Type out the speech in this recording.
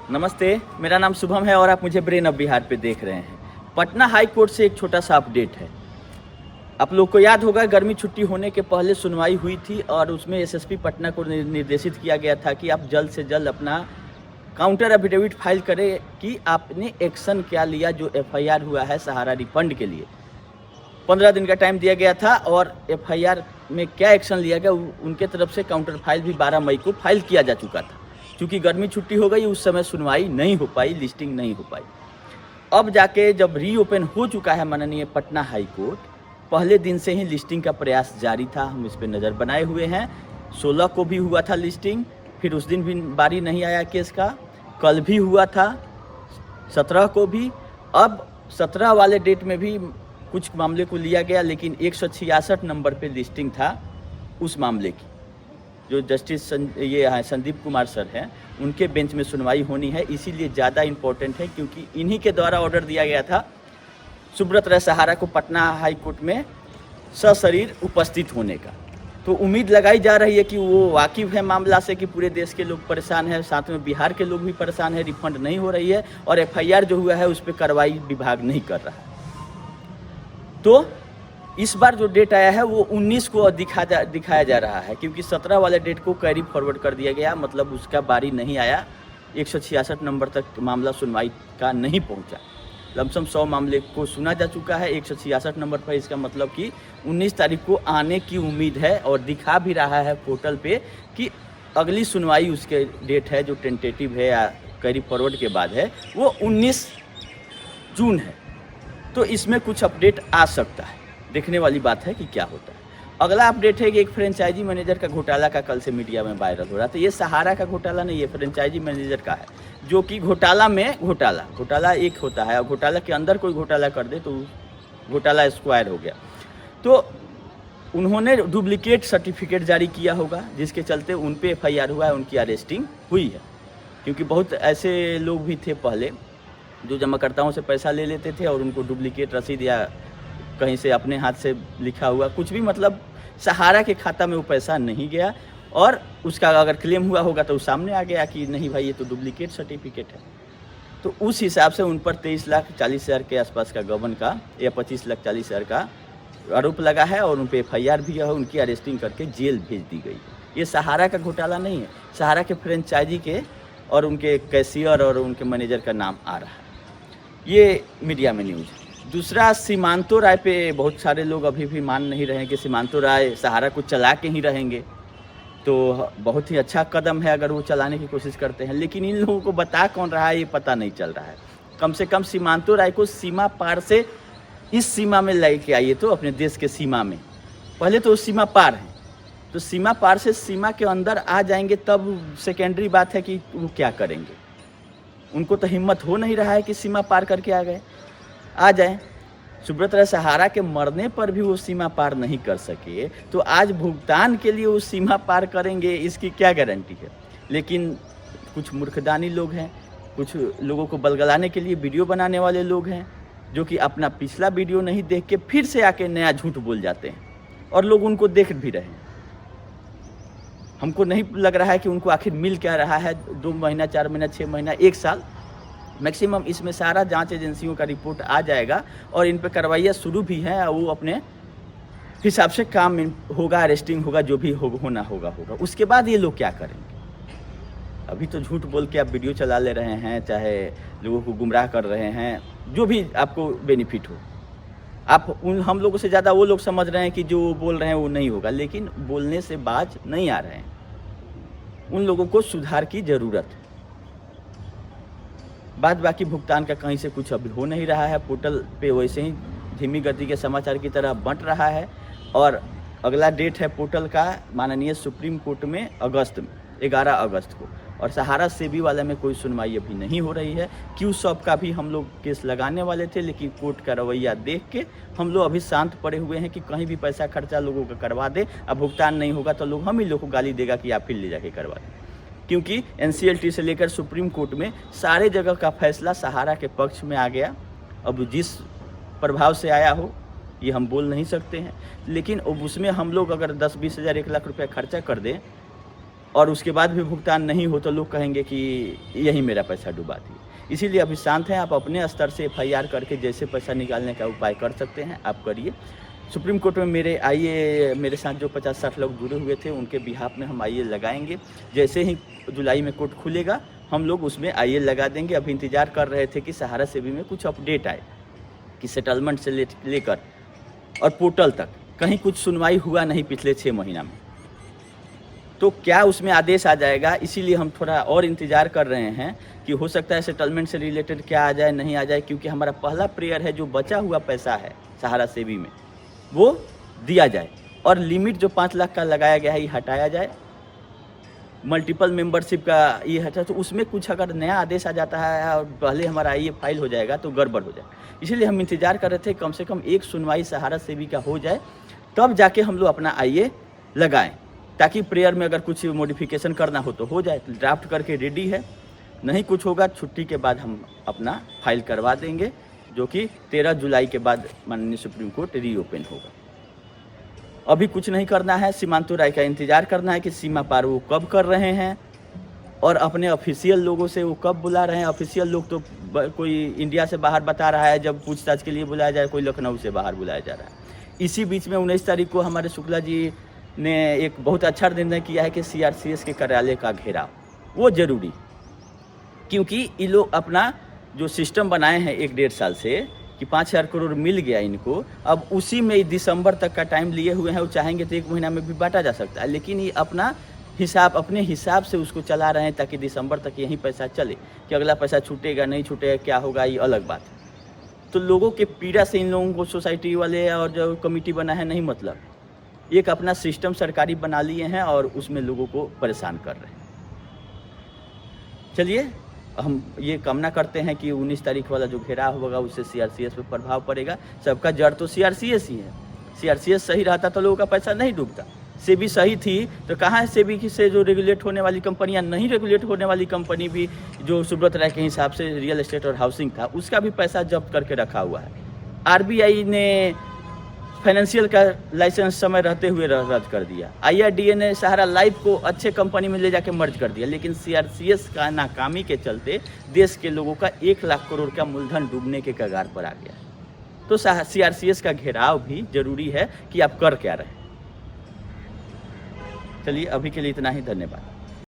नमस्ते, मेरा नाम शुभम है और आप मुझे ब्रेन ऑफ बिहार पे देख रहे हैं। पटना हाई कोर्ट से एक छोटा सा अपडेट है। आप लोग को याद होगा, गर्मी छुट्टी होने के पहले सुनवाई हुई थी और उसमें एसएसपी पटना को निर्देशित किया गया था कि आप जल्द से जल्द अपना काउंटर एफिडेविट फाइल करें कि आपने एक्शन क्या लिया जो एफआईआर हुआ है सहारा रिफंड के लिए। 15 दिन का टाइम दिया गया था और एफआईआर में क्या एक्शन लिया गया उनके तरफ से काउंटर फाइल भी 12 मई को फाइल किया जा चुका था। क्योंकि गर्मी छुट्टी हो गई, उस समय सुनवाई नहीं हो पाई, लिस्टिंग नहीं हो पाई। अब जाके जब रीओपन हो चुका है माननीय पटना हाई कोर्ट, पहले दिन से ही लिस्टिंग का प्रयास जारी था। हम इस पर नज़र बनाए हुए हैं। 16 को भी हुआ था लिस्टिंग, फिर उस दिन भी बारी नहीं आया केस का। कल भी हुआ था, 17 को भी। अब 17 वाले डेट में भी कुछ मामले को लिया गया, लेकिन 166 नंबर पे लिस्टिंग था उस मामले की। जो जस्टिस संदीप कुमार सर हैं, उनके बेंच में सुनवाई होनी है, इसीलिए ज़्यादा इम्पोर्टेंट है क्योंकि इन्हीं के द्वारा ऑर्डर दिया गया था सुब्रत राय सहारा को पटना हाई कोर्ट में सशरीर उपस्थित होने का। तो उम्मीद लगाई जा रही है कि वो वाकिफ़ है मामला से कि पूरे देश के लोग परेशान हैं, साथ में बिहार के लोग भी परेशान हैं, रिफंड नहीं हो रही है और एफआईआर जो हुआ है उस पर कार्रवाई विभाग नहीं कर रहा है। तो इस बार जो डेट आया है वो 19 को दिखाया जा रहा है, क्योंकि 17 वाले डेट को कैरी फॉरवर्ड कर दिया गया, मतलब उसका बारी नहीं आया। 166 नंबर तक मामला सुनवाई का नहीं पहुंचा। लमसम 100 मामले को सुना जा चुका है 166 नंबर पर। इसका मतलब कि 19 तारीख को आने की उम्मीद है और दिखा भी रहा है पोर्टल पे कि अगली सुनवाई उसके डेट है जो टेंटेटिव है या कैरी फॉरवर्ड के बाद है, वो 19 जून है। तो इसमें कुछ अपडेट आ सकता है, देखने वाली बात है कि क्या होता है। अगला अपडेट है कि एक फ्रेंचाइजी मैनेजर का घोटाला का कल से मीडिया में वायरल हो रहा था। ये सहारा का घोटाला नहीं, ये फ्रेंचाइजी मैनेजर का है, जो कि घोटाला में घोटाला एक होता है और घोटाला के अंदर कोई घोटाला कर दे तो घोटाला स्क्वायर हो गया। तो उन्होंने डुप्लीकेट सर्टिफिकेट जारी किया होगा, जिसके चलते उन पर एफआईआर हुआ है, उनकी अरेस्टिंग हुई है। क्योंकि बहुत ऐसे लोग भी थे पहले जो जमाकर्ताओं से पैसा ले लेते थे और उनको डुप्लीकेट रसीद या कहीं से अपने हाथ से लिखा हुआ कुछ भी, मतलब सहारा के खाता में वो पैसा नहीं गया और उसका अगर क्लेम हुआ होगा तो सामने आ गया कि नहीं भाई ये तो डुप्लीकेट सर्टिफिकेट है। तो उस हिसाब से उन पर 23,40,000 के आसपास का गबन का या 25,40,000 का आरोप लगा है और उन पर एफआईआर भी है, उनकी अरेस्टिंग करके जेल भेज दी गई। ये सहारा का घोटाला नहीं है, सहारा के फ्रेंचाइजी के और उनके कैशियर और उनके मैनेजर का नाम आ रहा है। ये मीडिया में न्यूज़ है। दूसरा, सीमांतो राय पे बहुत सारे लोग अभी भी मान नहीं रहे हैं कि सीमांतो राय सहारा को चला के ही रहेंगे। तो बहुत ही अच्छा कदम है अगर वो चलाने की कोशिश करते हैं, लेकिन इन लोगों को बता कौन रहा है ये पता नहीं चल रहा है। कम से कम सीमांतो राय को सीमा पार से इस सीमा में लेके आइए, तो अपने देश के सीमा में। पहले तो सीमा पार है, तो सीमा पार से सीमा के अंदर आ जाएंगे तब सेकेंडरी बात है कि वो क्या करेंगे। उनको तो हिम्मत हो नहीं रहा है कि सीमा पार करके आ जाए। सुब्रत राय सहारा के मरने पर भी वो सीमा पार नहीं कर सके, तो आज भुगतान के लिए वो सीमा पार करेंगे, इसकी क्या गारंटी है। लेकिन कुछ मूर्खदानी लोग हैं, कुछ लोगों को बलगलाने के लिए वीडियो बनाने वाले लोग हैं, जो कि अपना पिछला वीडियो नहीं देख के फिर से आके नया झूठ बोल जाते हैं और लोग उनको देख भी रहे हैं। हमको नहीं लग रहा है कि उनको आखिर मिल क्या रहा है। 2 महीना, 4 महीना, 6 महीना, 1 साल मैक्सिमम इसमें सारा जांच एजेंसियों का रिपोर्ट आ जाएगा और इन पर कार्रवाइयाँ शुरू भी हैं। वो अपने हिसाब से काम होगा, अरेस्टिंग होगा, जो भी होना होगा। उसके बाद ये लोग क्या करेंगे। अभी तो झूठ बोल के आप वीडियो चला ले रहे हैं, चाहे लोगों को गुमराह कर रहे हैं, जो भी आपको बेनिफिट हो। आप हम लोगों से ज़्यादा वो लोग समझ रहे हैं कि जो बोल रहे हैं वो नहीं होगा, लेकिन बोलने से बाज नहीं आ रहे हैं। उन लोगों को सुधार की ज़रूरत है। बाद बाकी भुगतान का कहीं से कुछ अभी हो नहीं रहा है। पोर्टल पे वैसे ही धीमी गति के समाचार की तरह बंट रहा है और अगला डेट है पोर्टल का माननीय सुप्रीम कोर्ट में 11 अगस्त को। और सहारा सेबी वाला में कोई सुनवाई अभी नहीं हो रही है। क्यूसॉप का भी हम लोग केस लगाने वाले थे, लेकिन कोर्ट का रवैया देख के हम लोग अभी शांत पड़े हुए हैं कि कहीं भी पैसा खर्चा लोगों का करवा दे। अब भुगतान नहीं होगा तो लोग हम ही लोग को गाली देगा कि आप फिर ले जाके करवा दें, क्योंकि एनसीएलटी से लेकर सुप्रीम कोर्ट में सारे जगह का फैसला सहारा के पक्ष में आ गया। अब जिस प्रभाव से आया हो ये हम बोल नहीं सकते हैं, लेकिन अब उसमें हम लोग अगर 10-20 हज़ार 1 लाख रुपया खर्चा कर दें और उसके बाद भी भुगतान नहीं हो तो लोग कहेंगे कि यही मेरा पैसा डुबा दिए। इसीलिए अभी शांत हैं, आप अपने स्तर से एफआईआर करके जैसे पैसा निकालने का उपाय कर सकते हैं आप करिए। सुप्रीम कोर्ट में मेरे साथ जो 50-60 लोग जुड़े हुए थे उनके बिहाफ में हम आईए लगाएंगे। जैसे ही जुलाई में कोर्ट खुलेगा हम लोग उसमें आईए लगा देंगे। अभी इंतज़ार कर रहे थे कि सहारा सेवी में कुछ अपडेट आए कि सेटलमेंट से लेकर और पोर्टल तक कहीं कुछ सुनवाई हुआ नहीं पिछले 6 महीना में। तो क्या उसमें आदेश आ जाएगा, इसीलिए हम थोड़ा और इंतज़ार कर रहे हैं कि हो सकता है सेटलमेंट से रिलेटेड क्या आ जाए नहीं आ जाए, क्योंकि हमारा पहला प्रेयर है जो बचा हुआ पैसा है सहारा सेवी में वो दिया जाए और लिमिट जो 5 लाख का लगाया गया है ये हटाया जाए। मल्टीपल मेंबरशिप का ये हटा, तो उसमें कुछ अगर नया आदेश आ जाता है और पहले हमारा ये फाइल हो जाएगा तो गड़बड़ हो जाए। इसलिए हम इंतज़ार कर रहे थे कम से कम एक सुनवाई सहारा सेवी का हो जाए तब जाके हम लोग अपना आईए लगाएं, ताकि प्रेयर में अगर कुछ मॉडिफिकेशन करना हो तो हो जाए। ड्राफ्ट करके रेडी है, नहीं कुछ होगा छुट्टी के बाद हम अपना फाइल करवा देंगे, जो कि 13 जुलाई के बाद माननीय सुप्रीम कोर्ट रीओपन होगा। अभी कुछ नहीं करना है, सीमांतु राय का इंतज़ार करना है कि सीमा पार वो कब कर रहे हैं और अपने ऑफिशियल लोगों से वो कब बुला रहे हैं। ऑफिशियल लोग तो कोई इंडिया से बाहर बता रहा है जब पूछताछ के लिए बुलाया जाए, कोई लखनऊ से बाहर बुलाया जा रहा है। इसी बीच में 19 तारीख को हमारे शुक्ला जी ने एक बहुत अच्छा निर्णय किया है कि सीआरसीएस के कार्यालय का घेराव वो जरूरी, क्योंकि ये लोग अपना जो सिस्टम बनाए हैं 1-1.5 साल से कि 5,000 करोड़ मिल गया इनको, अब उसी में दिसंबर तक का टाइम लिए हुए हैं। वो चाहेंगे तो 1 महीना में भी बांटा जा सकता है, लेकिन ये अपने हिसाब से उसको चला रहे हैं ताकि दिसंबर तक यही पैसा चले। कि अगला पैसा छूटेगा नहीं छूटेगा क्या होगा ये अलग बात है। तो लोगों के पीड़ा से इन लोगों को सोसाइटी वाले और जो कमेटी बना है नहीं मतलब, एक अपना सिस्टम सरकारी बना लिए हैं और उसमें लोगों को परेशान कर रहे हैं। चलिए हम ये कामना करते हैं कि 19 तारीख वाला जो घेराव होगा उससे सीआरसीएस पे प्रभाव पड़ेगा। सबका जड़ तो सीआरसीएस ही है। सीआरसीएस सही रहता तो लोगों का पैसा नहीं डूबता। सेबी सही थी तो कहाँ है सेबी से जो रेगुलेट होने वाली कंपनियां, नहीं रेगुलेट होने वाली कंपनी भी जो सुब्रत राय के हिसाब से रियल एस्टेट और हाउसिंग था उसका भी पैसा जब्त करके रखा हुआ है। आरबीआई ने फाइनेंशियल का लाइसेंस समय रहते हुए रद्द कर दिया। आईआरडीए ने सहारा लाइफ को अच्छे कंपनी में ले जाके मर्ज कर दिया, लेकिन सीआरसीएस का नाकामी के चलते देश के लोगों का 1 लाख करोड़ का मूलधन डूबने के कगार पर आ गया। तो सीआरसीएस का घेराव भी जरूरी है कि आप कर क्या रहे। चलिए अभी के लिए इतना ही, धन्यवाद।